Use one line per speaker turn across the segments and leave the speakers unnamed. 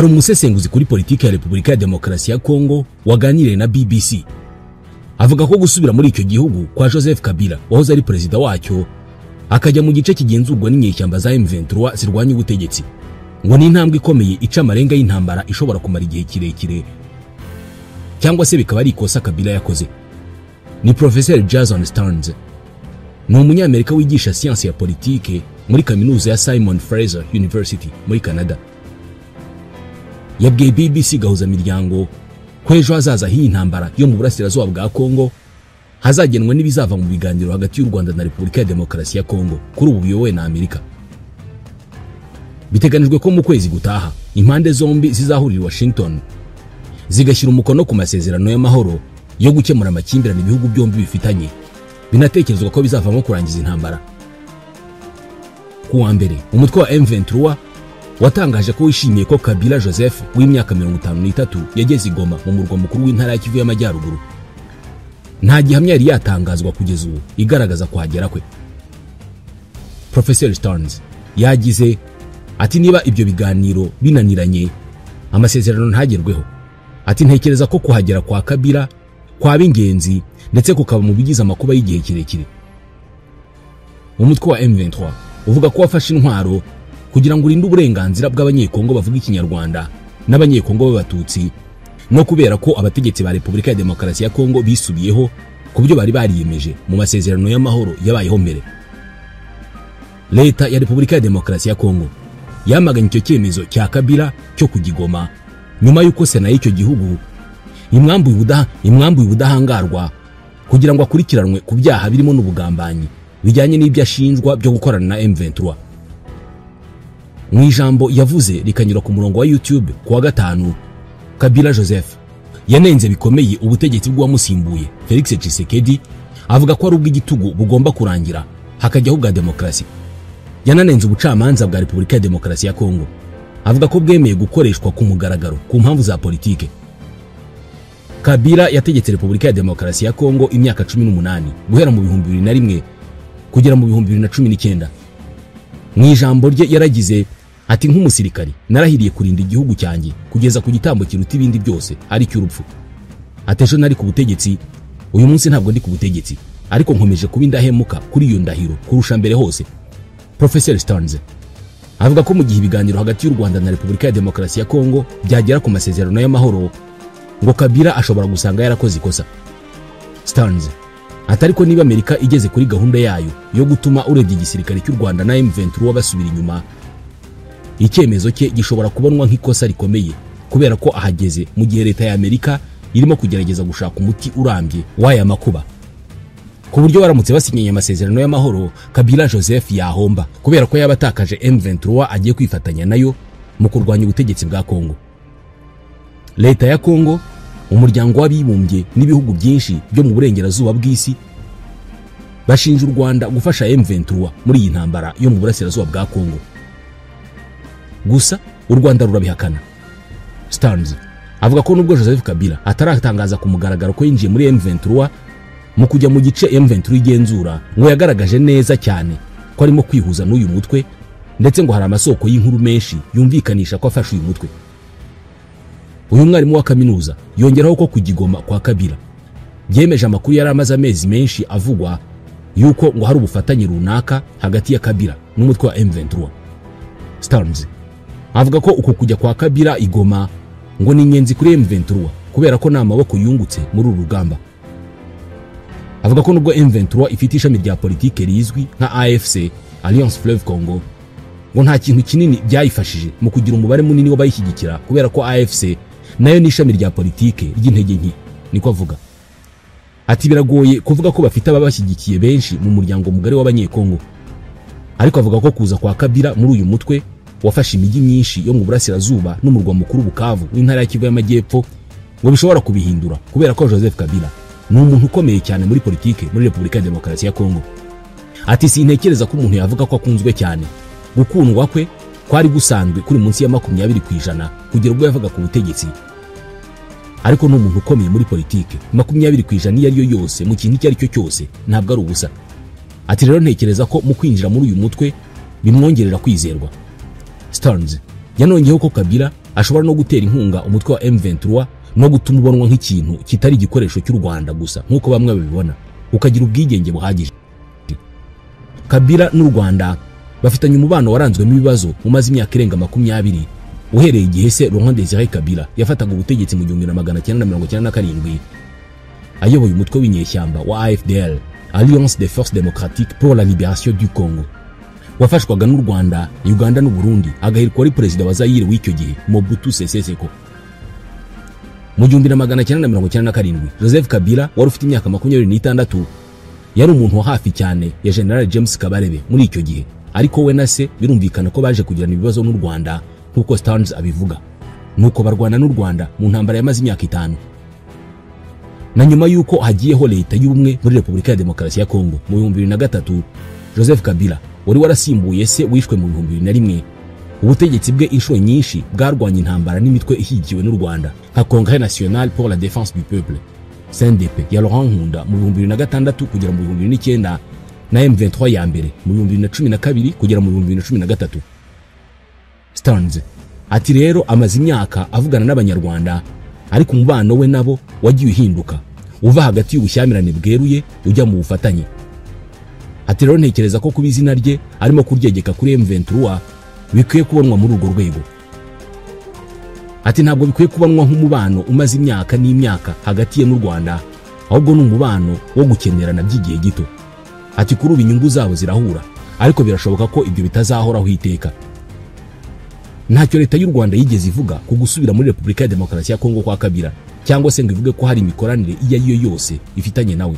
hari umusesenguzi kuri politiki ya Repubulika ya Demokarasi ya Kongo waganiriye na BBC avuga ko gusubira muri icyo gihugu kwa Joseph Kabila wahoze ari perezida wacyo akajya mu gice kigenzurwa n'inyeshyamba za M23 zirwanya ubutegetsi ngo ni intambwe ikomeye ica amarenga y'intambara ishobora kumara igihe kirekire cyangwa se bikaba ari ikosa Kabila yakoze. Ni Professor Jason Stearns, ni umunyamerika wigisha siyansi ya politike muri kaminuza ya Simon Fraser University muri Canada. Yabwiye BBC gahuza miryango ko ejo hazaza h'iyi ntambara yo mu burasirazuba bwa Kongo hazagenwa n'ibizava mu biganiro hagati y'u Rwanda na Repubulika ya Demokarasi ya Kongo kuri ubu biyobowe na Amerika. Biteganijwe ko mu kwezi gutaha impande zombi zizahurira i Washington zigashyira umukono ku masezerano y'amahoro yo gukemura amakimbirane ibihugu byombi bifitanye, binatekerezwa ko bizavamo kurangiza intambara. Kuwa mbere umutwe wa M23 watangaje ko wishimiye ko Kabila Joseph w'imyaka 53 yageze i Goma mu murwa mukuru w'intara ya Kivu y'Amajyaruguru. Nta gihamya yari yatangazwa kugeza ubu igaragaza kuhagera kwe. Professor Stearns yagize ati niba ibyo biganiro binaniranye amasezerano ntagerweho, ati ntekereza ko kuhagera kwa Kabila kwaba ingenzi ndetse kukaba mu bigize amakuba y'igihe kirekire. Umutwe wa M23 uvuga ko wafashe intwaro kugira ngo urinde uburenganzira bw'abanyekongo bavuga ikinyarwanda n'abanyekongo b'abatutsi, no kubera ko abategetsi ba Repubulika ya Demokarasi ya Kongo bisubiyeho ku byo bari bariyemeje mu masezerano y'amahoro yabayeho mbere. Leta ya Repubulika ya Demokarasi ya Kongo yamaganye icyo cyemezo cya Kabila cyo kugigoma nyuma y'uko Sena y'icyo gihugu imwambuye ubudahangarwa kugira ngo akurikiranwe ku byaha birimo n'ubugambanyi bijyanye n'ibyo ashinjwa byo gukorana na M23. Mu ijambo yavuze rikanyura ku murongo wa YouTube kuwa gatanu, Kabila Joseph yanenze bikomeye ubutegetsi bw'uwamusimbuye Felix Tshisekedi, avuga ko ari ubw'igitugu bugomba kurangira hakajyaho bwa demokarasi. Yananenze ubucamanza bwa Repubulika ya Demokarasi ya Kongo, avuga ko bwemeye gukoreshwa ku mugaragaro ku mpamvu za politike. Kabila yategetse Repubulika ya Demokarasi ya Kongo imyaka 18 guhera mu 2001 kugera mu 2019. Mu ijambo rye yaragize ati nk'umusirikari narahiriye kurinda igihugu cyanjye kugeza ku gitambo kiruta ibindi byose ari cy'urupfu. Atejo nari ku butegetsi, uyu munsi ntabwo ndi ku butegetsi, ariko nkomeje kuba indahemuka kuri iyo ndahiro kurusha mbere hose. Professor Stearns avuga ko mu gihe ibiganiro hagati y'u Rwanda na Repubulika ya Demokarasi ya Kongo byagera ku masezerano y'amahoro ngo Kabila ashobora gusanga yarakoze ikosa. Stearns atari ko niba Amerika igeze kuri gahunda yayo yo gutuma urebye igisirikare cy'u Rwanda na M23 basubira inyuma, icyemezo cye gishobora kubonwa nk'ikosa rikomeye kubera ko ahageze mu gihe leta ya Amerika irimo kugerageza gushaka umuti urambye w'aya makuba, ku buryo baramutse basinyanye amasezerano y'amahoro Kabila Joseph yahomba kubera ko yabatakaje M23 agiye kwifatanya nayo mu kurwanya ubutegetsi bwa Kongo. Leta ya Kongo, umuryango w'abibumbye n'ibihugu byinshi byo mu burengerazuba bw'isi bashinja u Rwanda gufasha M23 muri iyi ntambara yo mu burasirazuba bwa Kongo. Gusa u Rwanda rurabihakana. Stearns avuga ko nubwo Joseph Kabila ataratangaza ku mugaragaro ko yinjiye muri M23 mu kujya mu gice M23 igenzura, ngo yagaragaje neza cyane ko arimo kwihuza n'uyu mutwe, ndetse ngo hari amasoko y'inkuru menshi yumvikanisha ko afashe uyu mutwe. Uyu mwarimu wa kaminuza yongeraho ko kugigoma kwa Kabila byemeje amakuru yari amaze amezi menshi avugwa yuko ngo hari ubufatanye runaka hagati ya Kabila n'umutwe wa M23. Stearns avuga ko uko kujya kwa Kabila igoma ngo ni inyenzi kuri M23 kubera ko nta maboko yungutse muri uru rugamba. Avuga ko nubwo M23 ifite ishami rya politike rizwi nka AFC, Alliance Fleuve Congo, ngo nta kintu kinini byayifashije mu kugira umubare munini w'abayishyigikira kubera ko AFC nayo ni ishami rya politike ry'intege nke, niko avuga. Ati biragoye kuvuga ko bafite ababashyigikiye benshi mu muryango mugari w'abanyekongo, ariko avuga ko kuza kwa Kabila muri uyu mutwe wafashe imijyi myinshi yo mu burasirazuba n'umurwa mukuru Bukavu w'intara ya Kivu y'Amajyepfo ngo bishobora kubihindura kubera ko Joseph Kabila ni umuntu ukomeye cyane muri politike muri Repubulika ya Demokarasi ya Kongo. Ati sintekereza ko umuntu yavuga ko akunzwe cyane, gukundwa kwe kwari gusanzwe kuri munsi ya 20% kugira ubwo yavuga ku butegetsi, ariko ni umuntu ukomeye muri politike. 20% iyo ari yo yose mu kintu icyo ari cyo cyose ntabwo ari ubusa. Ati rero ntekereza ko mu kwinjira muri uyu mutwe bimwongerera kwizerwa. Stearns yanongeyeho ko Kabila ashobora no gutera inkunga umutwe wa M23 no gutuma ubonwa nk'ikintu kitari igikoresho cy'u Rwanda gusa nk'uko bamwe babibona, ukagira ubwigenge buhagije. Kabila n'u Rwanda bafitanye umubano waranzwemo ibibazo umaze imyaka irenga 20 uhereye igihe se Laurent Désiré Kabila yafataga ubutegetsi mu 1997 ayoboye umutwe w'inyeshyamba wa AFDL, Alliance des Forces Démocratiques pour la Libération du Congo, wafashwaga n'u Rwanda, Uganda n'u Burundi, agahirwa ari perezida wa Zaire w'icyo gihe Mobutu Sese Seko. Mu 1997 Joseph Kabila wari ufite imyaka 26 yari umuntu wa hafi cyane ya General James Kabarebe muri icyo gihe, ariko we na se birumvikana ko baje kugirana ibibazo n'u Rwanda nk'uko Stearns abivuga, nuko barwana n'u Rwanda mu ntambara yamaze imyaka 5. Na nyuma yuko hagiyeho leta y'ubumwe muri Repubulika ya Demokarasi ya Kongo mu 2003, Joseph Kabila wari warasimbuye se wishwe mu 2001, ubutegetsi bwe inshuro nyinshi bwarwanya intambara n'imitwe ishyigikiwe n'u Rwanda nka Congrès National pour la Défense du Peuple CNDP ya Laurent Nkunda mu 2006 kugera mu 2009 na M23 ya mbere mu 2012 kugera mu 2013. Stearns ati rero amaze imyaka avugana n'abanyarwanda, ariko umubano we nabo wagiye uhinduka uva hagati y'ubushyamirane bweruye ujya mu bufatanye. Ati rero ntekereza ko kuba izina rye arimo kuryegeka kuri M23 bikwiye kubonwa muri urwo rwego. Ati ntabwo bikwiye kubanwa nk'umubano umaze imyaka n'imyaka hagati ye n'u Rwanda, ahubwo n'umubano wo gukenerana by'igihe gito. Ati kuri ubu inyungu zabo zirahura, ariko birashoboka ko ibyo bitazahoraho iteka. Ntacyo leta y'u Rwanda yigeze ivuga ku gusubira muri Repubulika ya Demokarasi ya Kongo kwa Kabila, cyangwa se ngo ivuge ko hari imikoranire iyo ari yo yose ifitanye nawe.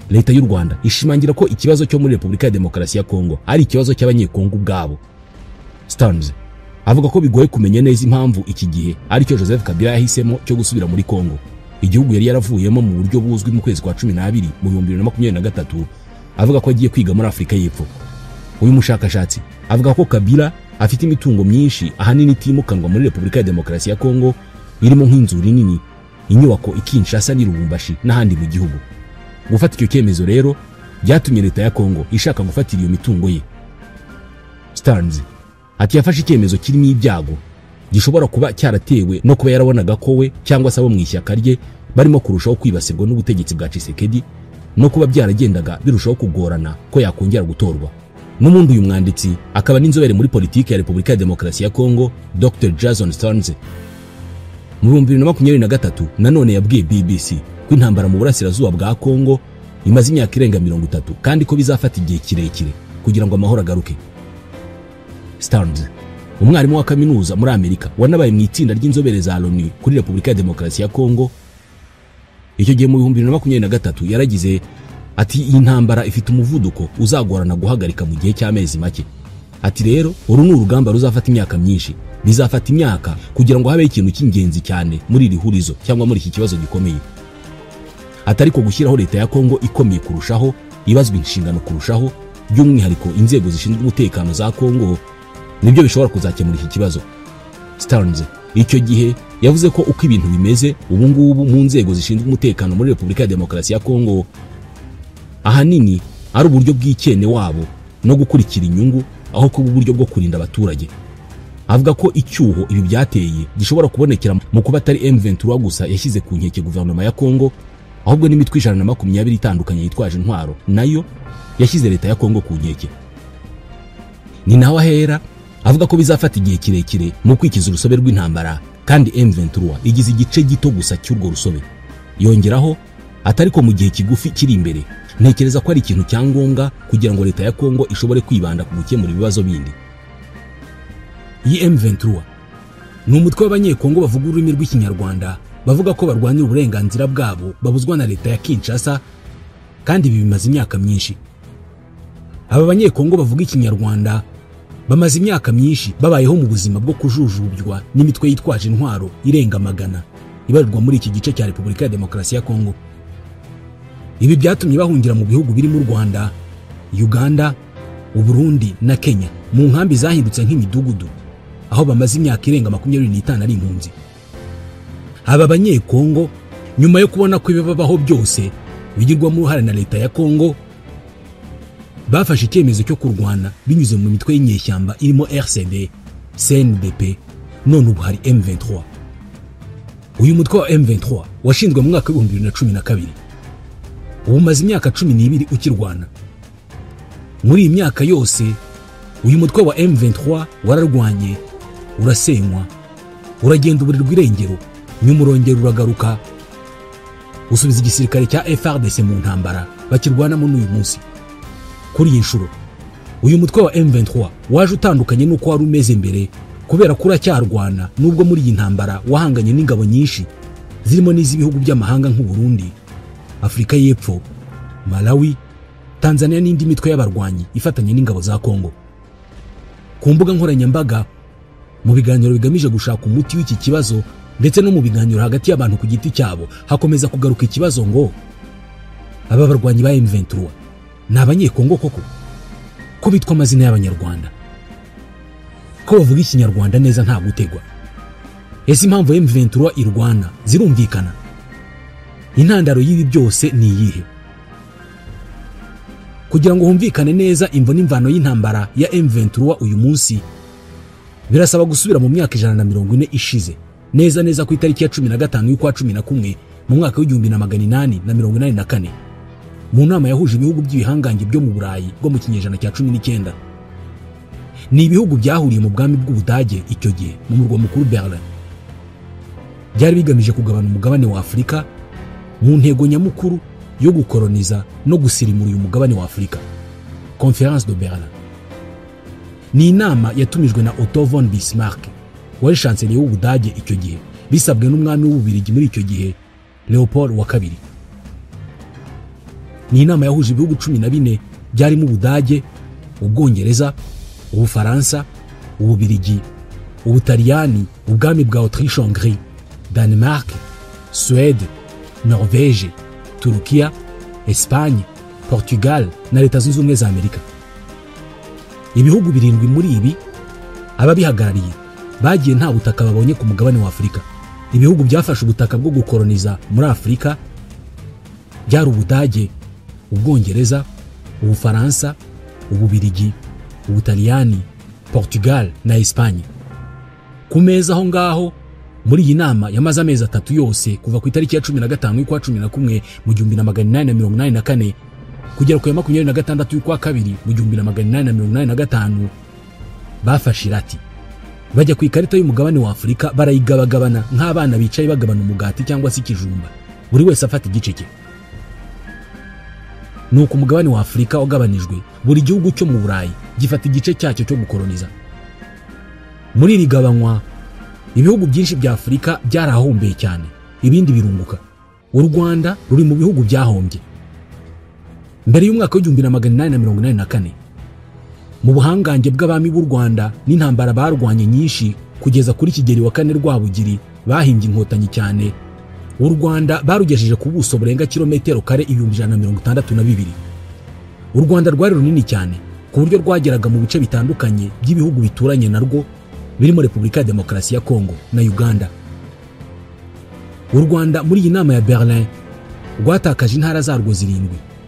Leta y'u Rwanda ishimangira ko ikibazo cyo muri Repubulika ya Demokarasi ya Kongo ari ikibazo cy'abanyekongo ubwabo. Stearns avuga ko bigoye kumenya neza impamvu iki gihe ari cyo Joseph Kabila yahisemo cyo gusubira muri Kongo, igihugu yari yaravuyemo mu buryo buzwi mu kwezi kwa 12 mu 2023, avuga ko agiye kwiga muri Afrika y'Epfo. Uyu mushakashatsi avuga ko Kabila afite imitungo myinshi ahanini itimukanwa muri Repubulika ya Demokarasi ya Kongo, irimo nk'inzuri nini, inyubako ikinshasa n'Irubumbashi n'ahandi mu gihugu. Gufata icyo cyemezo rero byatumye leta ya Kongo ishaka gufatira iyo mitungo ye. Stearns ati yafashe icyemezo kirimo ibyago gishobora kuba cyaratewe no kuba yarabonaga ko we cyangwa se abo mu ishyaka rye barimo kurushaho kwibasirwa n'ubutegetsi bwa Tshisekedi, no kuba byaragendaga birushaho kugorana ko yakongera gutorwa. N'umundi uyu mwanditsi akaba n'inzobere muri politiki ya Repubulika ya Demokarasi ya Kongo, Dr. Jason Stearns, mu 2023 nanone yabwiye BBC ko intambara mu burasirazuba bwa Kongo imaze imyaka irenga 30 kandi ko bizafata igihe kirekire kugira ngo amahoro agaruke. Stearns, umwarimu wa kaminuza muri Amerika wanabaye mu itsinda ry'inzobere za Loni kuri Repubulika ya Demokarasi ya Kongo, icyo gihe mu 2023 yaragize ati iyi ntambara ifite umuvuduko uzagorana guhagarika mu gihe cy'amezi make. Ati rero uru ni urugamba ruzafata imyaka myinshi, bizafata imyaka kugira ngo habe ikintu cy'ingenzi cyane muri iri hurizo cyangwa muri iki kibazo gikomeye. Atari ko gushyiraho leta ya Kongo ikomeye kurushaho, ibazwa inshingano kurushaho, by'umwihariko inzego zishinzwe umutekano za Kongo, nibyo bishobora kuzakemura iki kibazo. Stearns icyo gihe yavuze ko uko ibintu bimeze ubu ngubu mu nzego zishinzwe umutekano muri Repubulika ya Demokarasi ya Kongo, ahanini ari uburyo bw'ikene wabo no gukurikira inyungu aho kuba uburyo bwo kurinda abaturage. Avuga ko icyuho ibi byateye gishobora kubonekera mu kuba atari M23 gusa yashyize ku nkeke guverinoma ya Kongo, ahubwo n'imitwe 120 itandukanye yitwaje intwaro nayo yashyize leta ya Kongo ku nkeke. Ni naho ahera avuga ko bizafata igihe kirekire mu kwikiza urusobe rw'intambara, kandi M23 igize igice gito gusa cy'urwo rusobe. Yongeraho atari ko mu gihe kigufi kiri imbere, ntekereza ko ari ikintu cyangombwa kugira ngo leta ya Kongo ishobore kwibanda ku gukemura ibibazo bindi. Iyi M23 ni umutwe w'abanyekongo bavuga ururimi rw'ikinyarwanda, bavuga ko barwanira uburenganzira bwabo babuzwa na leta ya Kinshasa, kandi ibi bimaze imyaka myinshi. Aba banyekongo bavuga ikinyarwanda bamaze imyaka myinshi babayeho mu buzima bwo kujujubywa n'imitwe yitwaje intwaro irenga magana ibarirwa muri iki gice cya Repubulika ya Demokarasi ya Kongo. Ibi byatumye bahungira mu bihugu birimo u Rwanda, Uganda, Burundi na Kenya, mu nkambi zahindutse nk'imidugudu, aho bamaze imyaka irenga 25 ari impunzi. Aba banyekongo nyuma yo kubona ko ibibabaho byose bigirwamo uruhare na leta ya Kongo, bafashe icyemezo cyo kurwana binyuze mu mitwe y'inyeshyamba irimo RCD, CNDP, none ubu hari M23. Uyu mutwe wa M23 washinzwe mu mwaka wa 2012, ubu umaze imyaka 12 ukirwana. Muri iyi myaka yose uyu mutwe wa M23 wararwanye, urasenywa, uragenda uburirwa irengero, nyuma urongera uragaruka usubiza igisirikare cya FARDC mu ntambara bakirwanamo n'uyu munsi. Kuri iyi nshuro uyu mutwe wa M23 waje utandukanye n'uko wari umeze mbere, kubera ko uracyarwana nubwo muri iyi ntambara wahanganye n'ingabo nyinshi zirimo n'iz'ibihugu by'amahanga nk'u Burundi, Afurika y'Epfo, Malawi, Tanzania n'indi mitwe y'abarwanyi ifatanye n'ingabo za Kongo. Ku mbuga nkoranyambaga, mu biganiro bigamije gushaka umuti w'iki kibazo ndetse no mu biganiro hagati y'abantu ku giti cyabo, hakomeza kugaruka ikibazo ngo aba barwanyi ba M23 ni abanyekongo koko? Ko bitwa amazina y'abanyarwanda, ko bavuga ikinyarwanda neza nta gutegwa. Ese impamvu M23 irwana zirumvikana? Intandaro y'ibi byose ni iyihe? Kugira ngo humvikane neza imvo n'imvano y'intambara ya M23 uyu munsi, birasaba gusubira mu myaka 140 ishize, neza ku itariki ya 15 y'ukwa 11 mu mwaka w'1884, mu nama yahuje ibihugu by'ibihangange byo mu Burayi bwo mu kinyejana cya 19. Ni ibihugu byahuriye mu bwami bw'Ubudage icyo gihe mu murwa mukuru Berlin. Byari bigamije kugabana umugabane wa Afurika mu ntego nyamukuru yo gukoloniza no gusirimura uyu mugabane wa Afurika. Conference de Berlin ni inama yatumijwe na Otto von Bismarck, wari chancelier w'Ubudage icyo gihe, bisabwe n'umwami w'Ububirigi muri icyo gihe Leopold wa kabiri. Ni inama yahuje ibihugu 14 byarimo Ubudage, Ubwongereza, Ubufaransa, Ububirigi, Ubutaliyani, ubwami bwa Autriche-Hongrie, Denmark, Suède, Norvège, Turukiya, Espagne, Portugal na Leta Zunze Ubumwe za Amerika. Ibihugu 7 muri ibi ababihagarariye bagiye nta butaka babonye ku mugabane wa Afurika. Ibihugu byafashe ubutaka bwo gukoloniza muri Afurika byari Ubudage, Ubwongereza, Ubufaransa, Ububirigi, Ubutaliyani, Portugal na Espagne. Ku meza aho ngaho muri iyi nama yamaze amezi 3 yose kuva ku itariki ya 15 y'ukwa 11 mu 1884 kugera ku ya 26 y'ukwa 2 mu 1885, bafashe irati bajya ku ikarita y'umugabane wa Afurika barayigabagabana nk'abana bicaye bagabana umugati cyangwa se ikijumba, buri wese afata igice cye. Nuko umugabane wa Afurika wagabanijwe, buri gihugu cyo mu Burayi gifata igice cyacyo cyo gukoloniza. Muri iri gabanywa ibihugu byinshi bya Afurika byarahombeye cyane, ibindi birunguka. U Rwanda ruri mu bihugu byahombye. Mbere y'umwaka wa 1884, mu buhangange bw'abami b'u Rwanda n'intambara barwanye nyinshi kugeza kuri Kigeli wa 4 Rwabugiri bahimbye inkotanyi cyane, u Rwanda barugejeje ku buso burenga kilometero kare 162. U Rwanda rwari runini cyane ku buryo rwageraga mu bice bitandukanye by'ibihugu bituranye narwo birimo Repubulika ya Demokarasi ya Kongo na Uganda. U Rwanda muri iyi nama ya Berlin rwatakaje intara zarwo 7,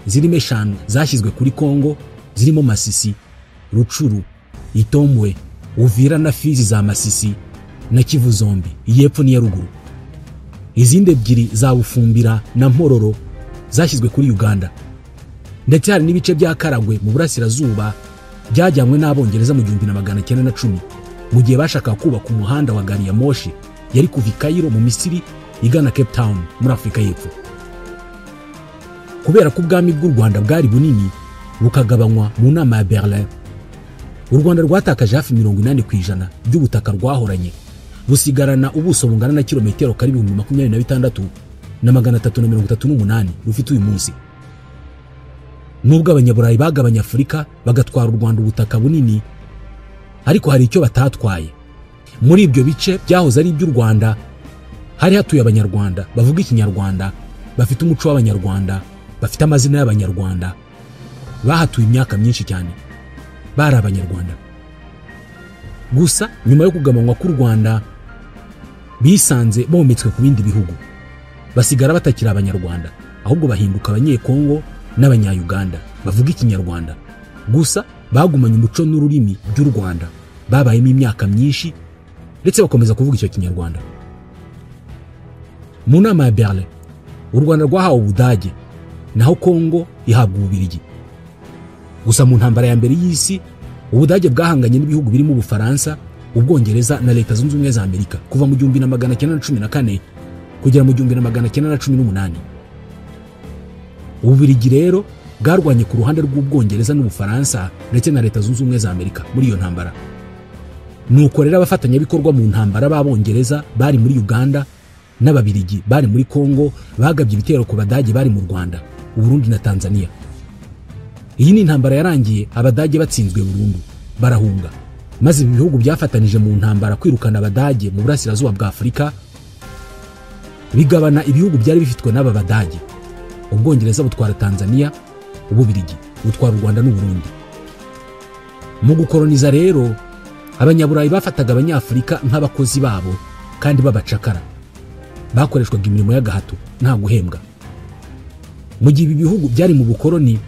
zirimo 5 zashyizwe kuri Kongo, zirimo Masisi, Rucuru, Itombwe, Uvira na Fizi za Masisi na Kivu zombi, iy'epfo n'iya ruguru. Izindi 2 za Bufumbira na Mpororo zashyizwe kuri Uganda. Ndetse hari n'ibice bya Karagwe mu burasirazuba byajyanywe n'Abongereza mu 1910 mu gihe bashaka kubaka umuhanda wa gari ya moshi yari kuva Cairo mu Misiri igana Cape Town muri Afurika y'Epfo. Kubera ko ubwami bw'u Rwanda bwari bunini bukagabanywa mu nama ya Berlin, u Rwanda rwatakaje hafi 80% by'ubutaka rwahoranye, busigarana ubuso bungana na kilometero kari 26,338 rufite uyu munsi. Nubwo abanyaburayi bagabanya Afurika bagatwara u Rwanda ubutaka bunini, ariko hari icyo batatwaye. Muri ibyo bice byahoze ari iby'u Rwanda hari hatuye abanyarwanda bavuga ikinyarwanda, bafite umuco w'abanyarwanda, bafite amazina y'abanyarwanda, bahatuye imyaka myinshi cyane, bari abanyarwanda. Gusa nyuma yo kugabanywa k'u Rwanda bisanze bometswe ku bindi bihugu, basigara batakira abanyarwanda, ahubwo bahinduka abanyekongo n'abanyayuganda bavuga ikinyarwanda. Gusa bagumanye umuco n'ururimi by'u Rwanda, babayemo imyaka myinshi ndetse bakomeza kuvuga icyo kinyarwanda. Mu nama ya Berlin u Rwanda rwahawe Ubudage naho Kongo ihabwa Ububiligi. Gusa mu ntambara ya mbere y'isi Ubudage bwahanganye n'ibihugu birimo Ubufaransa, Ubwongereza na Leta Zunze Ubumwe za Amerika kuva mu 1914 kugera mu 1918. Ububiligi rero bwarwanye ku ruhande rw'Ubwongereza n'Ubufaransa ndetse na Leta Zunze Ubumwe za Amerika muri iyo ntambara. Nuko rero abafatanyabikorwa mu ntambara b'Abongereza bari muri Uganda n'Ababiligi bari muri Kongo bagabye ibitero ku Badage bari mu Rwanda, Burundi na Tanzania. Iyi ni intambara yarangiye Abadage batsinzwe burundu barahunga, maze ibihugu byafatanije mu ntambara kwirukana Abadage mu burasirazuba bwa Afurika bigabana ibihugu byari bifitwe n'aba Badage. Ubwongereza butwara Tanzania, Ububiligi butwara u Rwanda n'u Burundi. Mu gukoloniza rero Abanyaburayi bafataga Abanyafurika nk'abakozi babo kandi babacakara, bakoreshwaga imirimo y'agahato nta guhembwa. Mu gihe ibi bihugu byari mu bukoloni,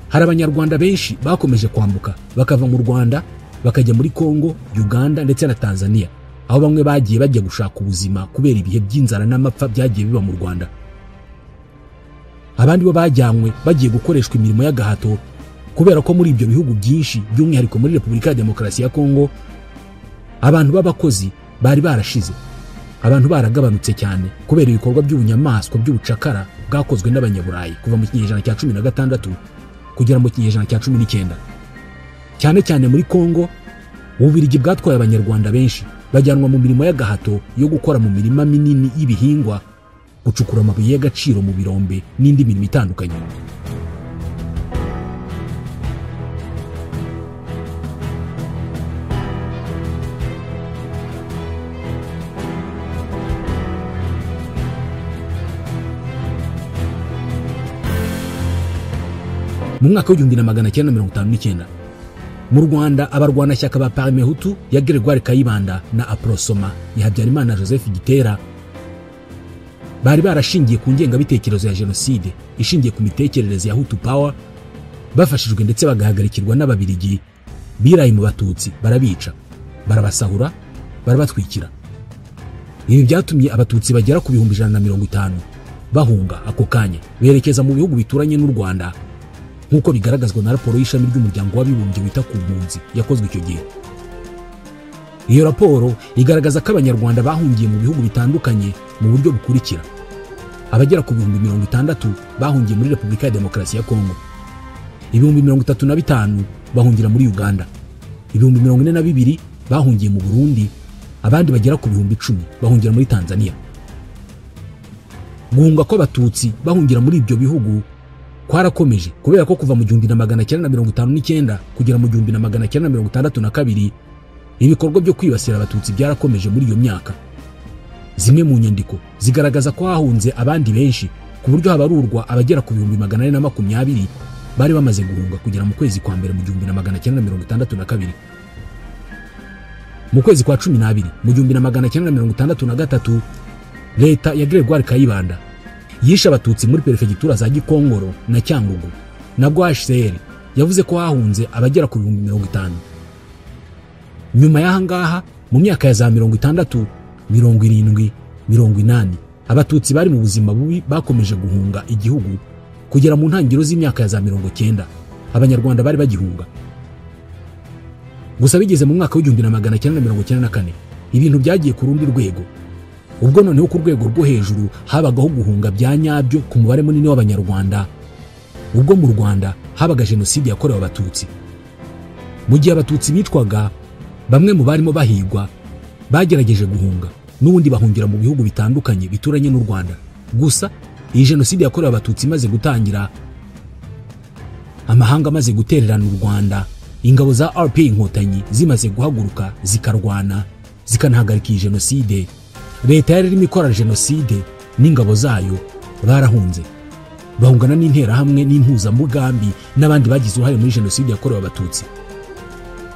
hari Abanyarwanda benshi bakomeje kwambuka bakava mu Rwanda bakajya muri Kongo, Uganda ndetse na Tanzania, aho bamwe bagiye bajya gushaka ubuzima kubera ibihe by'inzara n'amapfa byagiye biba mu Rwanda. Abandi bo bajyanywe bagiye gukoreshwa imirimo y'agahato kubera ko muri ibyo bihugu byinshi by'umwihariko muri Repubulika ya Demokarasi ya Kongo abantu b'abakozi bari barashize, abantu baragabanutse cyane kubera ibikorwa by'ubunyamaswa by'ubucakara bwakozwe n'Abanyaburayi kuva mu kinyejana cya 16 kugera mu kinyejana cya 19. Cyane cyane muri Kongo Ububiligi bwatwaye Abanyarwanda benshi bajyanwa mu mirimo y'agahato yo gukora mu mirima minini y'ibihingwa, gucukura amabuye y'agaciro mu birombe n'indi mirimo itandukanye. Mu mwaka w'1959 mu Rwanda abarwanashyaka ba Parmehutu ya Gregoire Kayibanda na Aprosoma ya Habyarimana Joseph Gitera bari barashingiye ku ngengabitekerezo ya jenoside ishingiye ku mitekerereze ya Hutu Power, bafashijwe ndetse bagahagarikirwa n'Ababiligi birayi mu Batutsi, barabica, barabasahura, barabatwikira. Ibi byatumye Abatutsi bagera ku 150 bahunga ako kanya berekeza mu bihugu bituranye n'u Rwanda, nk'uko bigaragazwa na raporo y'ishami ry'umuryango w'abibumbye wita ku mpunzi yakozwe icyo gihe. Iyo raporo igaragaza ko Abanyarwanda bahungiye mu bihugu bitandukanye mu buryo bukurikira: abagera ku 60,000 bahungiye muri Repubulika ya Demokarasi ya Kongo, 35,000 bahungira muri Uganda, 42,000 bahungiye mu Burundi, abandi bagera ku 10,000 bahungira muri Tanzania. Guhunga kw'Abatutsi bahungira muri ibyo bihugu kwarakomeje kubera ko kuva mu 1959 kugera mu 1962 ibikorwa byo kwibasira Abatutsi byarakomeje muri iyo myaka. Zimwe mu nyandiko zigaragaza ko hahunze abandi benshi ku buryo habarurwa abagera ku 420 bari bamaze guhunga kugera mu kwezi kwa mbere mu 1962. Mu kwezi kwa 12 mu 1963 leta ya Gregoire Kayibanda yishe Abatutsi muri perefegitura za Gikongoro na Cyangugu. Nabwo HCR yavuze ko hahunze abagera ku 50,000. Nyuma y'ahangaha mu myaka ya za 60, 70, 80 Abatutsi bari mu buzima bubi bakomeje guhunga igihugu kugera mu ntangiriro z'imyaka ya za 90 Abanyarwanda bari bagihunga. Gusa bigeze mu mwaka w'1994 ibintu byagiye ku rundi rwego, ubwo noneho ku rwego rwo hejuru habagaho guhunga bya nyabyo ku mubare munini w'Abanyarwanda. Ubwo mu Rwanda habaga jenoside yakorewe Abatutsi. Mu gihe Abatutsi bicwaga, bamwe mu barimo bahigwa bagerageje guhunga n'ubundi bahungira mu bihugu bitandukanye bituranye n'u Rwanda. Gusa iyi jenoside yakorewe Abatutsi maze gutangira, amahanga maze gutererana u Rwanda, ingabo za RP Inkotanyi zimaze guhaguruka zikarwana zikanahagarika iyi jenoside, leta yari irimo ikora jenoside n'ingabo zayo barahunze bahungana n'intera hamwe n'impuzamugambi n'abandi bagize uruhare muri jenoside yakorewe Abatutsi,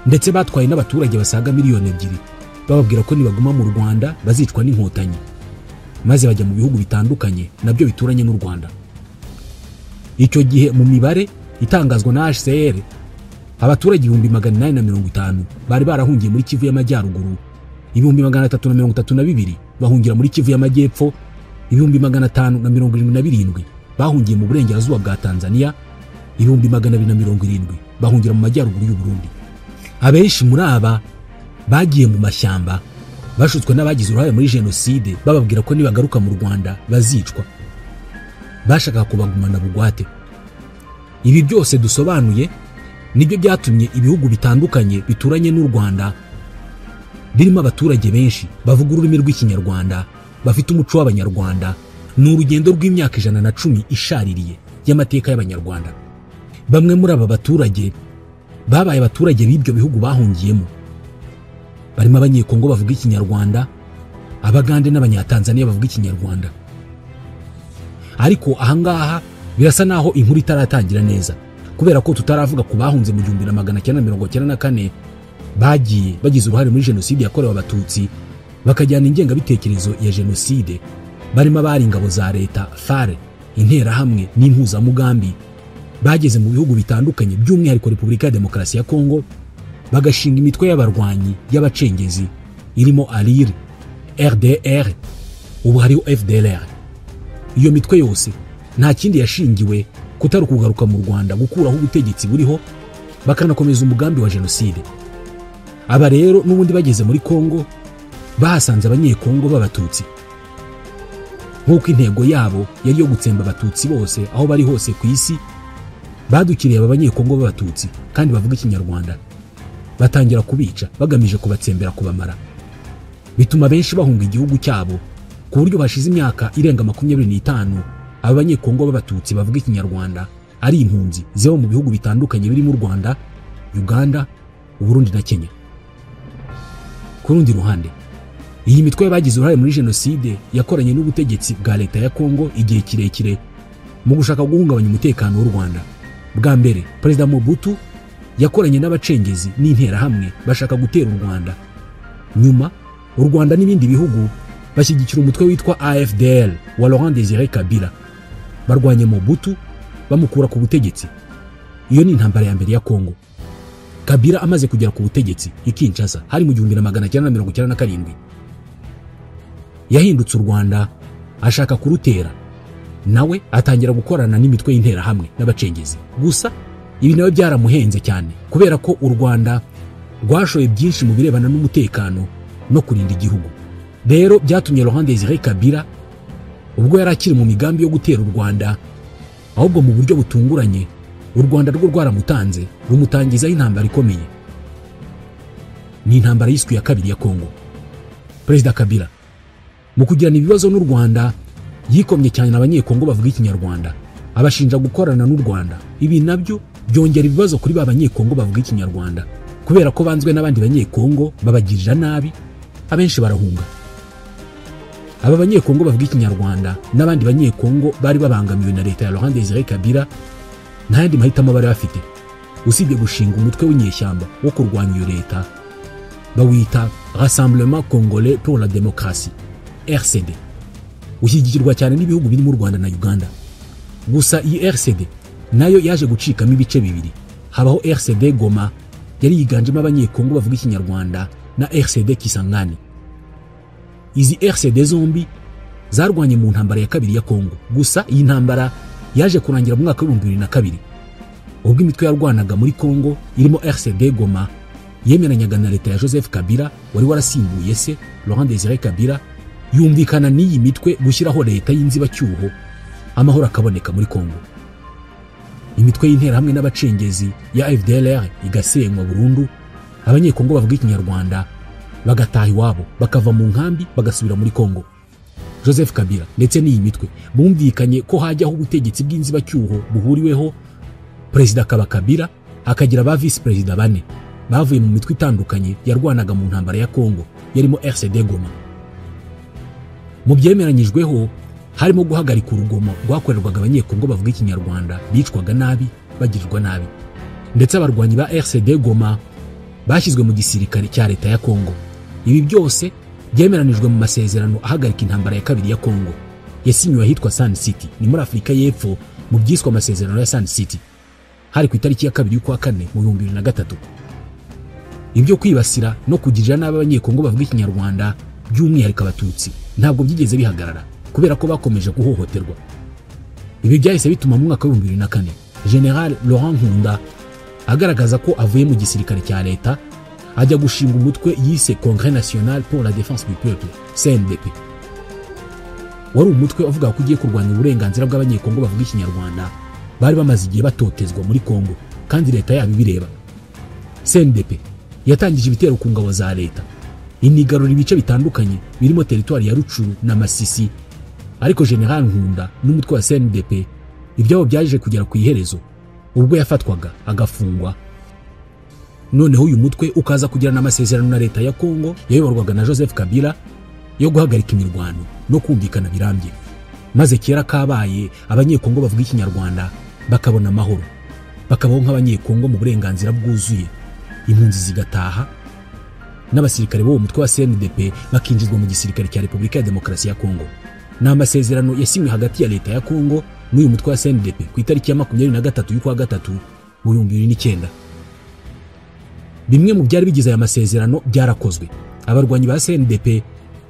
ndetse batwaye n'abaturage basaga 2 miliyoni bababwira ko nibaguma mu Rwanda bazicwa n'inkotanyi, maze bajya mu bihugu bitandukanye nabyo bituranye n'u Rwanda. Icyo gihe mu mibare itangazwa na HCR abaturage 850 bari barahungiye muri Kivu y'Amajyaruguru, ibihumbi 332 bahungira muri Kivu y'Amajyepfo, ibihumbi 577 bahungiye mu burengerazuba bwa Tanzania, ibihumbi 270 bahungira mu majyaruguru y'u Burundi. Abenshi muri aba bagiye mu mashyamba bashutswe n'abagize uruhare muri jenoside, bababwira ko nibagaruka mu Rwanda bazicwa, bashaka kubagumana bugwate. Ibi byose dusobanuye nibyo byatumye ibihugu bitandukanye bituranye n'u Rwanda birimo abaturage benshi bavuga ururimi rw'Ikinyarwanda, bafite umuco w'Abanyarwanda. Ni urugendo rw'imyaka 110 ishaririye y'amateka y'Abanyarwanda. Bamwe muri aba baturage babaye abaturage b'ibyo bihugu bahungiyemo, barimo Abanyekongo bavuga Ikinyarwanda, Abagande n'Abanyatanzania bavuga Ikinyarwanda. Ariko ahangaha birasa naho inkuru itaratangira neza, kubera ko tutaravuga ku bahunze mu 1994 bagiye bagize uruhare muri jenoside yakorewe Abatutsi, bakajyana ingengabitekerezo ya jenoside, barimo abari ingabo za leta, FARE, interahamwe n'impuzamugambi, bageze mu bihugu bitandukanye by'umwihariko Repubulika ya Demokarasi ya Kongo, bagashinga imitwe y'abarwanyi y'abacengezi irimo ALIR, RDR, ubu hariho FDLR. Iyo mitwe yose nta kindi yashingiwe kutari ukugaruka mu Rwanda gukuraho ubutegetsi buriho, bakanakomeza umugambi wa jenoside. Aba rero n'ubundi bageze muri Kongo bahasanze Abanyekongo b'Abatutsi, nk'uko intego yabo yari yo gutsemba Abatutsi bose aho bari hose ku isi. Badukiriye aba Banyekongo b'Abatutsi kandi bavuga Ikinyarwanda, batangira kubica bagamije kubatsembera kubamara. Bituma benshi bahunga igihugu cyabo, ku buryo bashize imyaka irenga 25 aba Banyekongo b'Abatutsi bavuga Ikinyarwanda ari impunzi ziba mu bihugu bitandukanye birimo u Rwanda, Uganda, Burundi na Kenya. Ku rundi ruhande, iyi mitwe y'abagize uruhare muri jenoside yakoranye n'ubutegetsi bwa leta ya Kongo igihe kirekire mu gushaka guhungabanya umutekano w'u Rwanda. Bwa mbere Perezida Mobutu yakoranye n'abacengezi n'interahamwe bashaka gutera u Rwanda. Nyuma u Rwanda n'ibindi bihugu bashyigikira umutwe witwa AFDL wa Laurent Désiré Kabila, barwanya Mobutu bamukura ku butegetsi. Iyo ni intambara ya mbere ya Kongo. Kabila amaze kugera ku butegetsi i Kinshasa hari mu 1997, yahindutse u Rwanda ashaka kurutera, nawe atangira gukorana n'imitwe y'interahamwe n'abacengezi. Gusa ibi nawe byaramuhenze cyane, kubera ko u Rwanda rwashoye byinshi mu birebana n'umutekano no kurinda igihugu. Rero byatumye Laurent Désiré Kabila, ubwo yari akiri mu migambi yo gutera u Rwanda, ahubwo mu buryo butunguranye u Rwanda rwo rwaramutanze rumutangizaho intambara ikomeye. Ni intambara y'iswi ya kabiri ya Kongo. Perezida Kabila mu kugirana ibibazo n'u Rwanda yikomye cyane n'Abanyekongo bavuga Ikinyarwanda, abashinja gukorana n'u Rwanda. Ibi nabyo byongera ibibazo kuri ba Banyekongo bavuga Ikinyarwanda, kubera ko banzwe n'abandi Banyekongo babagirira nabi, abenshi barahunga. Aba Banyekongo bavuga Ikinyarwanda n'abandi Banyekongo bari babangamiwe na leta ya Laurent Désiré Kabila, nta yandi mahitamo bari bafite usibye gushinga umutwe w'inyeshyamba wo kurwanya iyo leta, bawita Rassemblement Congolais pour la Démocratie, RCD, ushyigikirwa cyane n'ibihugu birimo u Rwanda na Uganda. Gusa iyi RCD nayo yaje gucikamo ibice bibiri. Habaho RCD Goma yari yiganjemo Abanyekongo bavuga Ikinyarwanda na RCD Kisangani. Izi RCD zombi zarwanye mu ntambara ya kabiri ya Kongo. Gusa iyi ntambara yaje kurangira mu mwaka wa 2002, ubwo imitwe yarwanaga muri Kongo irimo RCD Goma yemeranyaga na leta ya Joseph Kabila wari warasimbuye se Laurent Désiré Kabila, yumvikana n'iyi mitwe gushyiraho leta y'inzibacyuho, amahoro akaboneka muri Kongo. Imitwe y'interahamwe n'abacengezi ya FDLR igasenywa burundu, Abanyekongo bavuga Ikinyarwanda bagataha iwabo, bakava mu nkambi bagasubira muri Kongo. Joseph Kabila ndetse n'iyi mitwe bumvikanye ko hajyaho ubutegetsi bw'inzibacyuho buhuriweho, Perezida Kabila akagira ba vice perezida 4 bavuye mu mitwe itandukanye yarwanaga mu ntambara ya Kongo yarimo RCD Goma. Mu byemeranyijweho harimo guhagarika urugomo rwakorerwaga Abanyekongo bavuga Ikinyarwanda bicwaga nabi, bagirirwa nabi, ndetse abarwanyi ba RCD Goma bashyizwe mu gisirikare cya leta ya Kongo. Ibi byose byemeranijwe mu masezerano ahagarika intambara ya kabiri ya Kongo yasinywe ahitwa Sun City, ni muri Afurika y'Epfo, mu byiswe amasezerano ya Sun City, hari ku itariki ya 2 y'ukwa 4 mu 2003. ibyo kwibasira no kugirira nabi abanyekongo bavuga ikinyarwanda by'umwihariko abatutsi ntabwo byigeze bihagarara kubera ko bakomeje guhohoterwa. Ibi byahise bituma mu mwaka wa 2004 General Laurent Nkunda agaragaza ko avuye mu gisirikare cya leta ajya gushinga umutwe yise Congrès National pour la Défense du Peuple CNDP. Wari umutwe uvuga ko ugiye kurwanya uburenganzira bw'abanyekongo bavuga ikinyarwanda bari bamaze igihe batotezwa muri Kongo kandi leta yabo ibireba. CNDP yatangije ibitero ku ngabo za leta inigarura ibice bitandukanye birimo teritwari ya Rucuru na Masisi, ariko General Nkunda n'umutwe wa CNDP ibyabo byaje kugera ku iherezo ubwo yafatwaga agafungwa. Noneho uyu mutwe ukaza kugirana amasezerano na leta ya Kongo yayoborwaga na Joseph Kabila yo guhagarika imirwano no kumvikana birambye, maze kera kabaye abanyekongo bavuga ikinyarwanda bakabona amahoro, bakabaho nk'abanyekongo mu burenganzira bwuzuye, impunzi zigataha n'abasirikare bo mu mutwe wa CNDP bakinjizwa mu gisirikare cya Repubulika ya Demokarasi ya Kongo. Ni amasezerano yasinywe hagati ya leta ya Kongo n'uyu mutwe wa CNDP ku itariki ya 23 y'ukwa gatatu mu 2009. Bimwe mu byari bigize aya masezerano byarakozwe, abarwanyi ba CNDP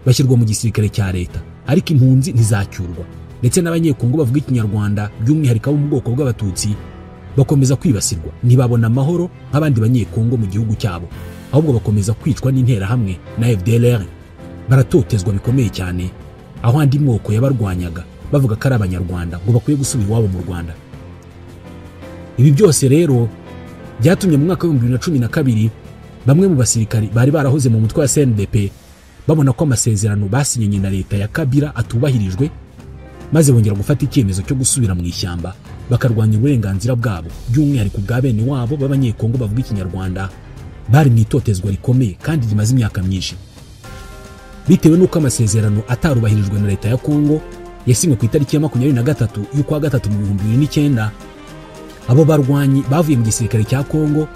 bashyirwa mu gisirikare cya leta, ariko impunzi ntizacyurwa, ndetse n'abanyekongo bavuga ikinyarwanda by'umwihariko bo mu bwoko bw'abatutsi bakomeza kwibasirwa, ntibabona amahoro nk'abandi banyekongo mu gihugu cyabo, ahubwo bakomeza kwicwa n'intera hamwe na FDLR. Baratotezwa bikomeye cyane, aho andi mwoko yabarwanyaga bavuga ko ari abanyarwanda ngo bakwiye gusubira iwabo mu Rwanda. Ibi byose rero byatumye mu mwaka wa 2012 bamwe mu basirikari bari barahoze mu mutwe wa CNDP babona ko amasezerano basinyanye na leta ya Kabila atubahirijwe, maze bongera gufata icyemezo cyo gusubira mu ishyamba bakarwanya uburenganzira bwabo by'umwihariko bwa bene wabo b'abanyekongo bavuga ikinyarwanda bari mu itotezwa rikomeye kandi rimaze imyaka myinshi. Bitewe n'uko amasezerano atarubahirijwe na leta ya Kongo yasinywe ku itariki ya 23 y'ukwa gatatu mu 2009, abo barwanyi bavuye mu gisirikare cya Kongo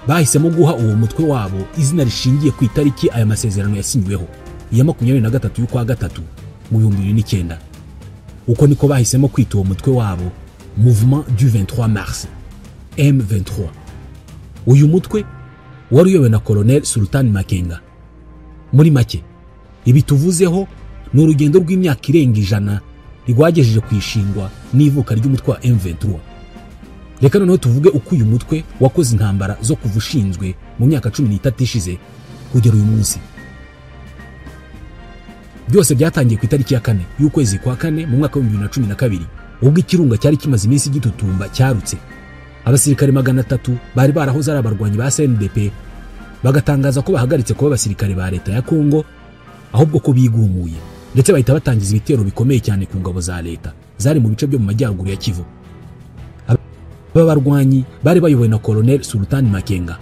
bahisemo guha uwo mutwe wabo izina rishingiye ku itariki aya masezerano yasinyweho, iya 23 y'ukwa gatatu mu 2009. Uko niko bahisemo kwita uwo mutwe wabo Mouvement du 23 Mars M23. Uyu mutwe wari uyobowe na Colonel Sultan Makenga. Muri make ibi tuvuzeho ni urugendo rw'imyaka irenga 100 rwagejeje kwishingwa n'ivuka ry'umutwe wa M23. Reka noneho tuvuge uko uyu mutwe wakoze intambara zo kuva ushinzwe mu myaka 13 ishize kugera uyu munsi. Byose byatangiye ku itariki ya 4 y'ukwezi kwa 4 mu mwaka wa 2012 ubwo ikirunga cyari kimaze iminsi gitutumba cyarutse. Abasirikare 300 bari barahoze ari abarwanyi ba CNDP bagatangaza ko bahagaritse kuba abasirikare ba leta ya Kongo, ahubwo ko bigumuye, ndetse bahita batangiza ibitero bikomeye cyane ku ngabo za leta zari mu bice byo mu majyaruguru ya Kivu. Aba barwanyi bari bayobowe na Colonel Sultan Makenga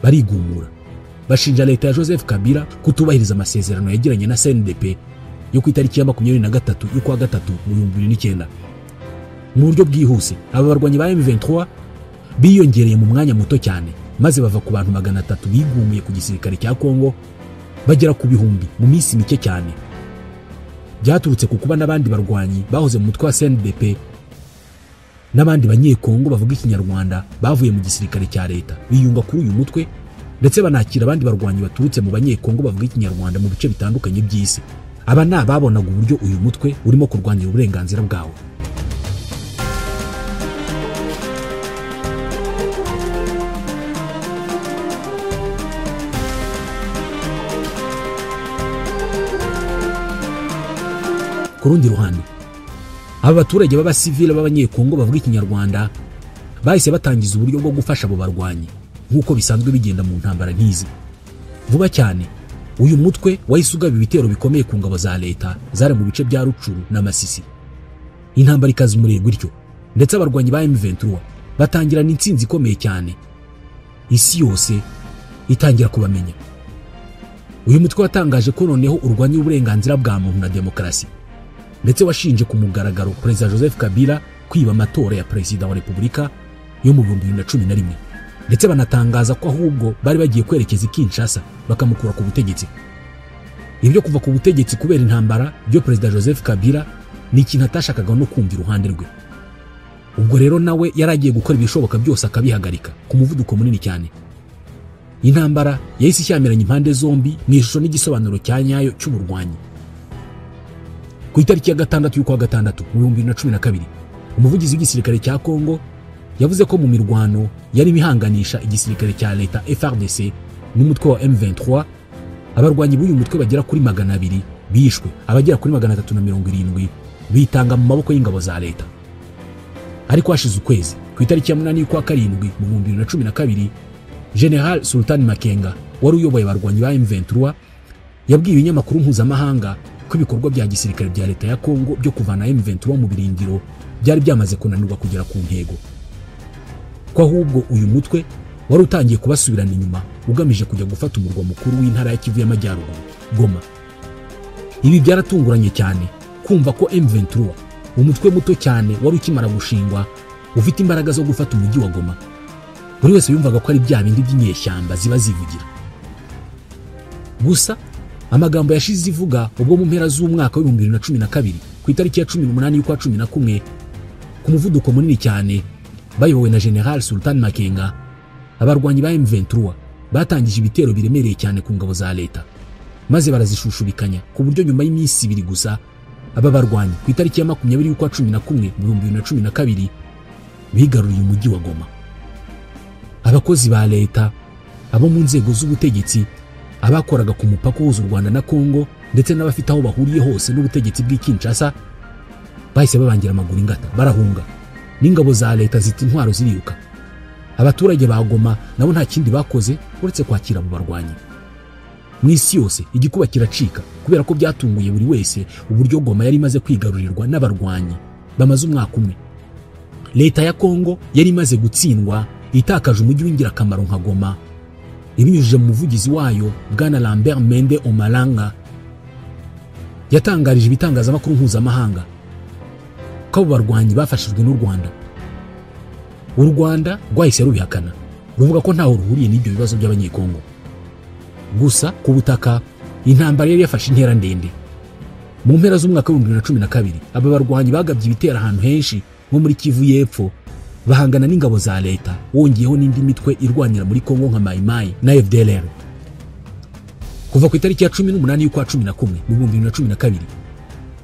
barigumura, bashinja leta ya Joseph Kabila kutubahiriza amasezerano yagiranye na CNDP yo ku itariki ya 23 y'ukwa gatatu mu 2009. Mu buryo bwihuse aba barwanyi ba M23 biyongereye mu mwanya muto cyane, maze bava ku bantu 300 bigumuye ku gisirikare cya Kongo bagera ku bihumbi mu minsi mike cyane. Byaturutse ku kuba n'abandi barwanyi bahoze mu mutwe wa CNDP n'abandi banyekongo bavuga ikinyarwanda bavuye mu gisirikare cya leta biyunga kuri uyu mutwe, ndetse banakira abandi barwanyi baturutse mu banyekongo bavuga ikinyarwanda mu bice bitandukanye by'isi. Aba ni ababonaga uburyo uyu mutwe urimo kurwanira uburenganzira bwawo. Ku rundi ruhande, aba baturage b'abasivile b'abanyekongo bavuga ikinyarwanda bahise batangiza uburyo bwo gufasha abo barwanyi nk'uko bisanzwe bigenda mu ntambara nk'izi. Vuba cyane uyu mutwe wahise ugaba ibitero bikomeye ku ngabo za leta zari mu bice bya Rucuru na Masisi. Intambara ikaza umurego ityo, ndetse abarwanyi ba M23 batangirana intsinzi ikomeye cyane, isi yose itangira kubamenya. Uyu mutwe watangaje ko noneho urwanya uburenganzira bwa muntu na demokarasi, ndetse washinje ku mugaragaro Perezida Joseph Kabila kwiba amatora ya Perezida wa Repubulika yo mu 2011, ndetse banatangaza ko ahubwo bari bagiye kwerekeza Kinshasa bakamukura ku butegetsi. Ibyo kuva ku butegetsi kubera intambara byo Perezida Joseph Kabila ni ikintu atashakaga no kumva iruhande rwe. Ubwo rero nawe yaragiye gukora ibishoboka byose akabihagarika ku muvuduko munini cyane. intambara yahise ishyamiranya impande zombi mu ishusho n'igisobanuro cya nyayo cy'uburwanyi. Ku itariki ya 6 y'ukwa gatandatu mu 2012 umuvugizi w'igisirikare cya Kongo yavuze ko mu mirwano yari imihanganisha igisirikare cya leta FARDC n'umutwe wa M23 abarwanyi b'uyu mutwe bagera kuri 200 bishwe, abagera kuri 370 bitanga mu maboko y'ingabo za leta. Ariko hashize ukwezi ku itariki ya 8 y'ukwa karindwi mu 2012 General Sultan Makenga wari uyoboye abarwanyi ba M23 yabwiye ibinyamakuru mpuzamahanga ko ibikorwa bya gisirikare bya leta ya Kongo byo kuvana M23 mu birindiro byari byamaze kunanirwa kugera ku ntego, ko ahubwo uyu mutwe wari utangiye kubasubirana inyuma ugamije kujya gufata umurwa mukuru w'intara ya Kivu y'Amajyaruguru, Goma. Ibi byaratunguranye cyane kumva ko M23 umutwe muto cyane wari ukimara gushingwa ufite imbaraga zo gufata umujyi wa Goma. Buri wese yumvaga ko ari bya bindi by'inyeshyamba ziba zivugira. Gusa amagambo yashize ivuga ubwo mu mpera z'umwaka wa 2012 ku itariki ya 18 y'ukwa 11 ku muvuduko munini cyane bayobowe na General Sultan Makenga, abarwanyi ba M23 batangije ibitero biremereye cyane ku ngabo za leta maze barazishushubikanya ku buryo nyuma y'iminsi 2 gusa aba barwanyi ku itariki ya 20 y'ukwa 11 mu 2012 bigaruriye umujyi wa Goma. Abakozi ba leta, abo mu nzego z'ubutegetsi, abakoraga ku mupaka uhuza u Rwanda na Kongo ndetse n'abafite aho bahuriye hose n'ubutegetsi bw'i Kinshasa bahise babangira amaguru ingata barahunga, n'ingabo za leta zita intwaro ziriruka. Abaturage ba Goma nabo nta kindi bakoze uretse kwakira abo barwanyi. Mu isi yose igikuba kiracika kubera ko byatunguye buri wese uburyo Goma yari imaze kwigarurirwa n'abarwanyi bamaze umwaka umwe. Leta ya Kongo yari imaze gutsindwa itakaje umujyi w'ingirakamaro nka Goma ibinyujije mu muvugizi wayo Bwana Lambert Mende Omalanga. Yatangarije ibitangazamakuru mpuzamahanga ko abo barwanyi bafashijwe n'u Rwanda. U Rwanda rwahise rubihakana ruvuga ko ntaho ruhuriye n'ibyo bibazo by'abanyekongo. Gusa ku butaka intambara yari yafashe intera ndende. Mu mpera z'umwaka wa 2012 aba barwanyi bagabye ibitera ahantu henshi nko muri Kivu y'Epfo bahangana n'ingabo za leta, wongeyeho n'indi mitwe irwanira muri Kongo nka Mai Mai na FDLR. Kuva ku itariki ya 18 y'ukwa 11 mu 2012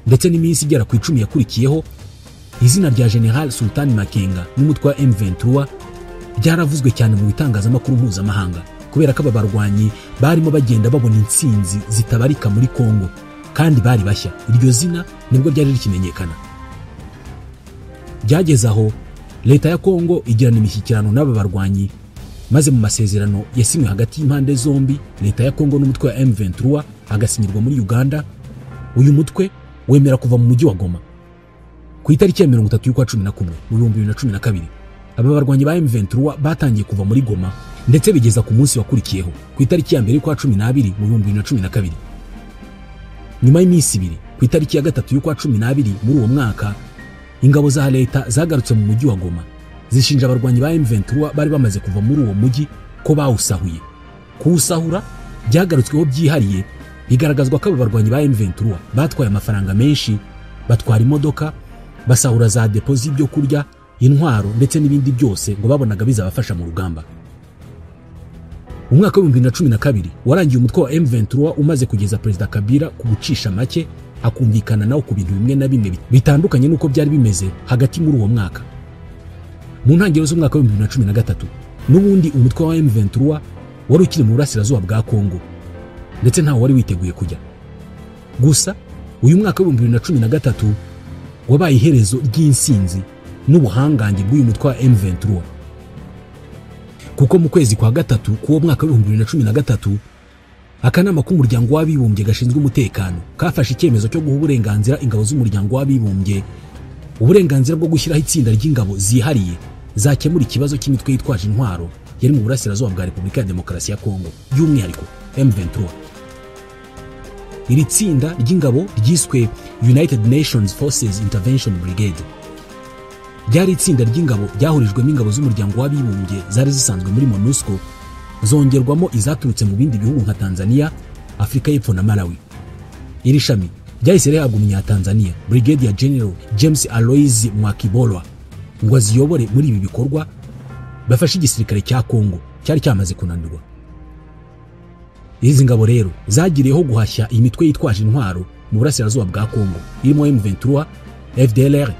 ndetse n'iminsi igera ku 10 yakurikiyeho, izina rya General Sultan Makenga n'umutwe wa M23 byaravuzwe cyane mu bitangazamakuru mpuzamahanga kubera ko aba barwanyi barimo bagenda babona intsinzi zitabarika muri Kongo kandi bari bashya. Iryo zina nibwo ryari rikimenyekana. Byageze aho leta ya Kongo igirana imishyikirano n'aba barwanyi, maze mu masezerano yasinywe hagati y'impande zombi, leta ya Kongo n'umutwe wa M23 agasinyirwa muri Uganda. Uyu mutwe wemera kuva mu mujyi wa Goma. Ku itariki ya 30 y'ukwa 11 mu 2012 aba barwanyi ba M23 batangiye kuva muri Goma ndetse bigeza ku munsi wakurikiyeho ku itariki ya 2 y'ukwa 12 mu 2012. Nyuma y'iminsi 2 ku itariki ya 3 y'ukwa 12 muri uwo mwaka, ingabo za leta zagarutse mu mujyi wa Goma zishinja abarwanyi ba M23 bari bamaze kuva muri uwo mujyi ko bawusahuye. Kuwusahura byagarutsweho byihariye, bigaragazwa ko aba barwanyi ba M23 batwaye amafaranga menshi, batwara imodoka, basahura za depo z'ibyo kurya, intwaro ndetse n'ibindi byose ngo babonaga bizabafasha mu rugamba. Umwaka wa 2012 warangiye umutwe wa M23 umaze kugeza Perezida Kabila ku gucisha make akumvikana nawo ku bintu bimwe na bimwe bitandukanye nuko byari bimeze hagati muri uwo mwaka. Mu ntangiriro z'umwaka wa 2013 n'ubundi umutwe wa M23 wari ukiri mu burasirazuba bwa Kongo ndetse ntawe wari witeguye kujya. Gusa uyu mwaka wa 2013 wabaye iherezo ry'insinzi n'ubuhangange bw'uyu mutwe wa M23, kuko mu kwezi kwa gatatu k'uwo mwaka wa 2013 akanama k'umuryango w'abibumbye gashinzwe umutekano kafashe icyemezo cyo guha uburenganzira ingabo z'umuryango w'abibumbye uburenganzira bwo gushyiraho itsinda ry'ingabo zihariye zakemura ikibazo cy'imitwe yitwaje intwaro yari mu burasirazuba bwa Repubulika ya Demokarasi ya Kongo, by'umwihariko M23. Iri tsinda ry'ingabo ryiswe United Nations Forces Intervention Brigade. Ryari itsinda ry'ingabo ryahurijwemo ingabo z'umuryango w'abibumbye zari zisanzwe muri MONUSCO, zongerwamo izaturutse mu bindi bihugu nka Tanzania, Afrika y'Epfo na Malawi. Iri shami ryahise rihabwa umunyatanzania Brigadier General James Aloys Mwakibolwa ngo aziyobore muri ibi bikorwa bafashe igisirikare cya Kongo cyari cyamaze kunanirwa. Izi ngabo rero zagiriyeho guhashya imitwe yitwaje intwaro mu burasirazuba bwa Kongo irimo M23, FDLR,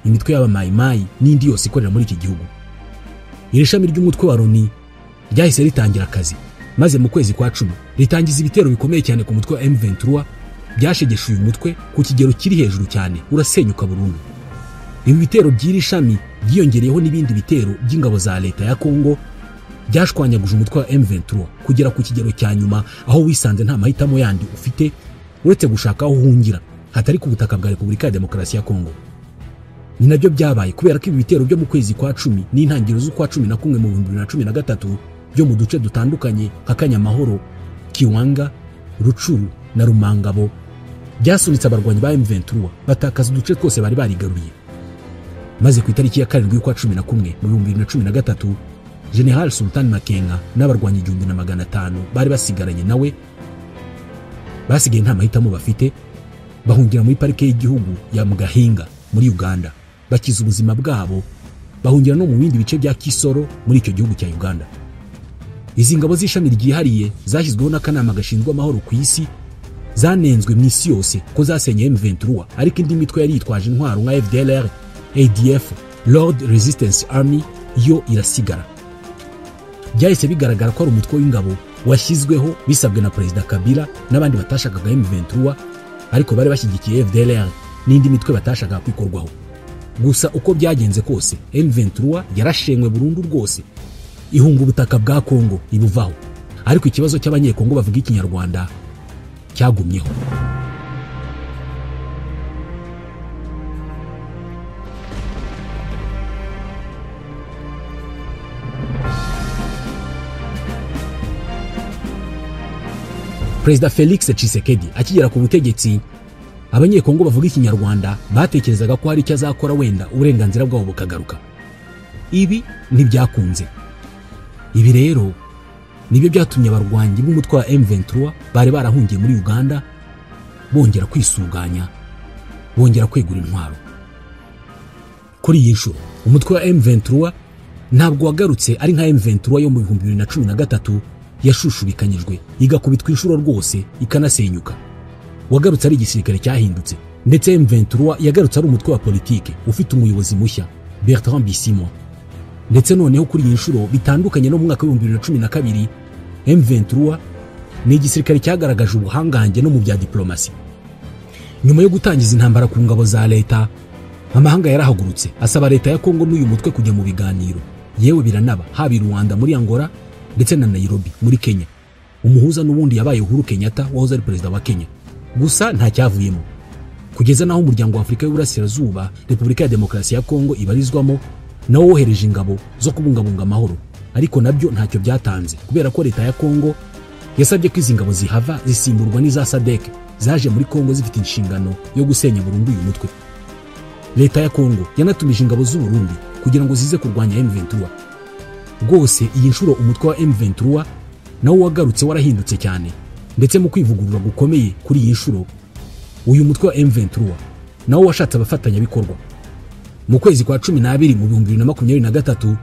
imitwe y'abamayimayi n'indi yose ikorera muri iki gihugu. Iri shami ry'umutwe wa Loni ryahise ritangira akazi, maze mu kwezi kwa 10 ritangiza ibitero bikomeye cyane ku mutwe wa M23 byashegeshuye umutwe ku kigero kiri hejuru cyane urasenyuka burundu. Ibi bitero by'iri shami byiyongereyeho n'ibindi bitero by'ingabo za leta ya Kongo byashwanyaguje umutwe wa M23 kugera ku kigero cya nyuma, aho wisanze nta mahitamo yandi ufite uretse gushaka aho uhungira hatari ku butaka bwa Repubulika ya Demokarasi ya Kongo. Ni nabyo byabaye kubera ko ibi bitero byo mu kwezi kwa 10 n'intangiriro z'ukwa 11 mu 2013 byo mu duce dutandukanye nka Kanyamahoro, Kiwanga, Rucuru na Rumangabo byasunitse abarwanyi ba M23 batakaza uduce twose bari barigaruye. Maze ku itariki ya 7 y'ukwa 11 mu 2013 General Sultan Makenga n'abarwanyi 1500 bari basigaranye nawe basigaye nta mahitamo bafite, bahungira muri parike y'igihugu ya Mugahinga muri Uganda, bakiza ubuzima bwabo, bahungira no mu bindi bice bya Kisoro muri icyo gihugu cya Uganda. Izi ngabo z'ishami ryihariye zashyizweho n'akanama gashinzwe amahoro ku isi zanenzwe mu isi yose ko zasenye M23, ariko indi mitwe yari yitwaje intwaro nka FDLR, ADF, Lord Resistance Army yo irasigara. Byahise bigaragara ko ari umutwe w'ingabo washyizweho bisabwe na Perezida Kabila n'abandi batashakaga M23, ariko bari bashyigikiye FDLR n'indi mitwe batashakaga kwikorwaho. Gusa uko byagenze kose M23 yarashenywe burundu rwose, ihunga ubutaka bwa Kongo ibuvaho, ariko ikibazo cy'abanyekongo bavuga ikinyarwanda cyagumyeho. Perezida Felix Tshisekedi akigera ku butegetsi, abanyekongo bavuga ikinyarwanda batekerezaga ko hari icyo azakora wenda uburenganzira bwabo bukagaruka. Ibi ntibyakunze. Ibi rero nibyo byatumye abarwanyi b'umutwe wa M23 bari barahungiye muri Uganda bongera kwisuganya, bongera kwegura intwaro. Kuri iyi nshuro umutwe wa M23 ntabwo wagarutse ari nka M23 yo mu 2013 yashushubikanyijwe igakubitwa inshuro rwose ikanasenyuka. Wagarutse ari igisirikare cyahindutse, ndetse M23 yagarutse ari umutwe wa politike ufite umuyobozi mushya Bertrand Bisimwa. Ndetse noneho kuri iyi nshuro bitandukanye no mu mwaka wa 2012, M23 ni igisirikare cyagaragaje ubuhangange no mu bya diplomasi. Nyuma yo gutangiza intambara ku ngabo za leta, amahanga yarahagurutse asaba leta ya Kongo n'uyu mutwe kujya mu biganiro, yewe biranaba haba i Rwanda muri Angola ndetse na Nairobi muri Kenya. Umuhuza n'ubundi yabaye Uhuru Kenyatta wahoze ari perezida wa Kenya, gusa nta cyavuyemo kugeza naho umuryango wa Afurika y'Uburasirazuba Repubulika ya Demokarasi ya Kongo ibarizwamo nawo wohereje ingabo zo kubungabunga amahoro, ariko nabyo ntacyo byatanze kubera ko leta ya Kongo yasabye ko izi ngabo zihava zisimburwa n'iza SADC zaje muri Kongo zifite inshingano yo gusenya burundu uyu mutwe. Leta ya Kongo yanatumije ingabo z'u Burundi kugira ngo zize kurwanya M23. Rwose iyi nshuro umutwe wa M23 nawo wagarutse warahindutse cyane, ndetse mu kwivugurura gukomeye kuri iyi nshuro uyu mutwe wa M23 nawo washatse abafatanyabikorwa. Mu kwezi kwa 12 mu 2023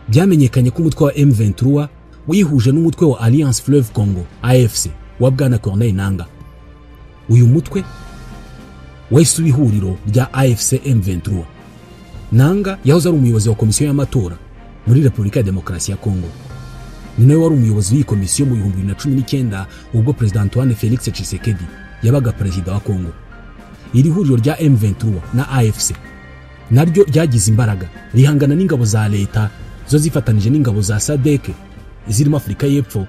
byamenyekanye ko umutwe wa M23 wihuje n'umutwe wa Alliance Fleuve Congo AFC wa Bwana Corneille Nangaa. Uyu mutwe wahise uba ihuriro rya AFC M23. Nangaa yahoze ari umuyobozi wa komisiyo y'amatora muri Repubulika ya Demokarasi ya Kongo. Ni nawe wari umuyobozi w'iyi komisiyo mu 2019 ubwo Perezida Antoine Felix Tshisekedi yabaga perezida wa Kongo. Iri huriro rya M23 na AFC naryo ryagize imbaraga rihangana n'ingabo za leta zo zifatanije n'ingabo za SADC zirimo Afurika y'Epfo,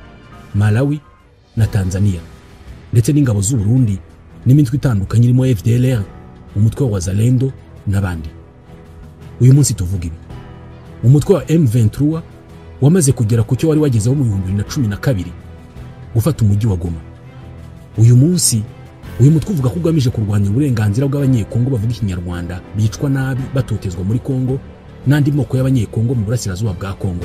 Malawi na Tanzania, ndetse n'ingabo z'u Burundi n'imitwe itandukanye irimo FDLR, umutwe wa Wazalendo n'abandi. Uyu munsi tuvuga ibi, umutwe wa M23 wamaze kugera ku cyo wari wagezeho mu 2012 gufata umujyi wa Goma. Uyu munsi uyu mutwe uvuga ko ugamije kurwanya uburenganzira bw'abanyekongo bavuga ikinyarwanda bicwa nabi batotezwa muri Kongo n'andi moko y'abanyekongo mu burasirazuba bwa Kongo.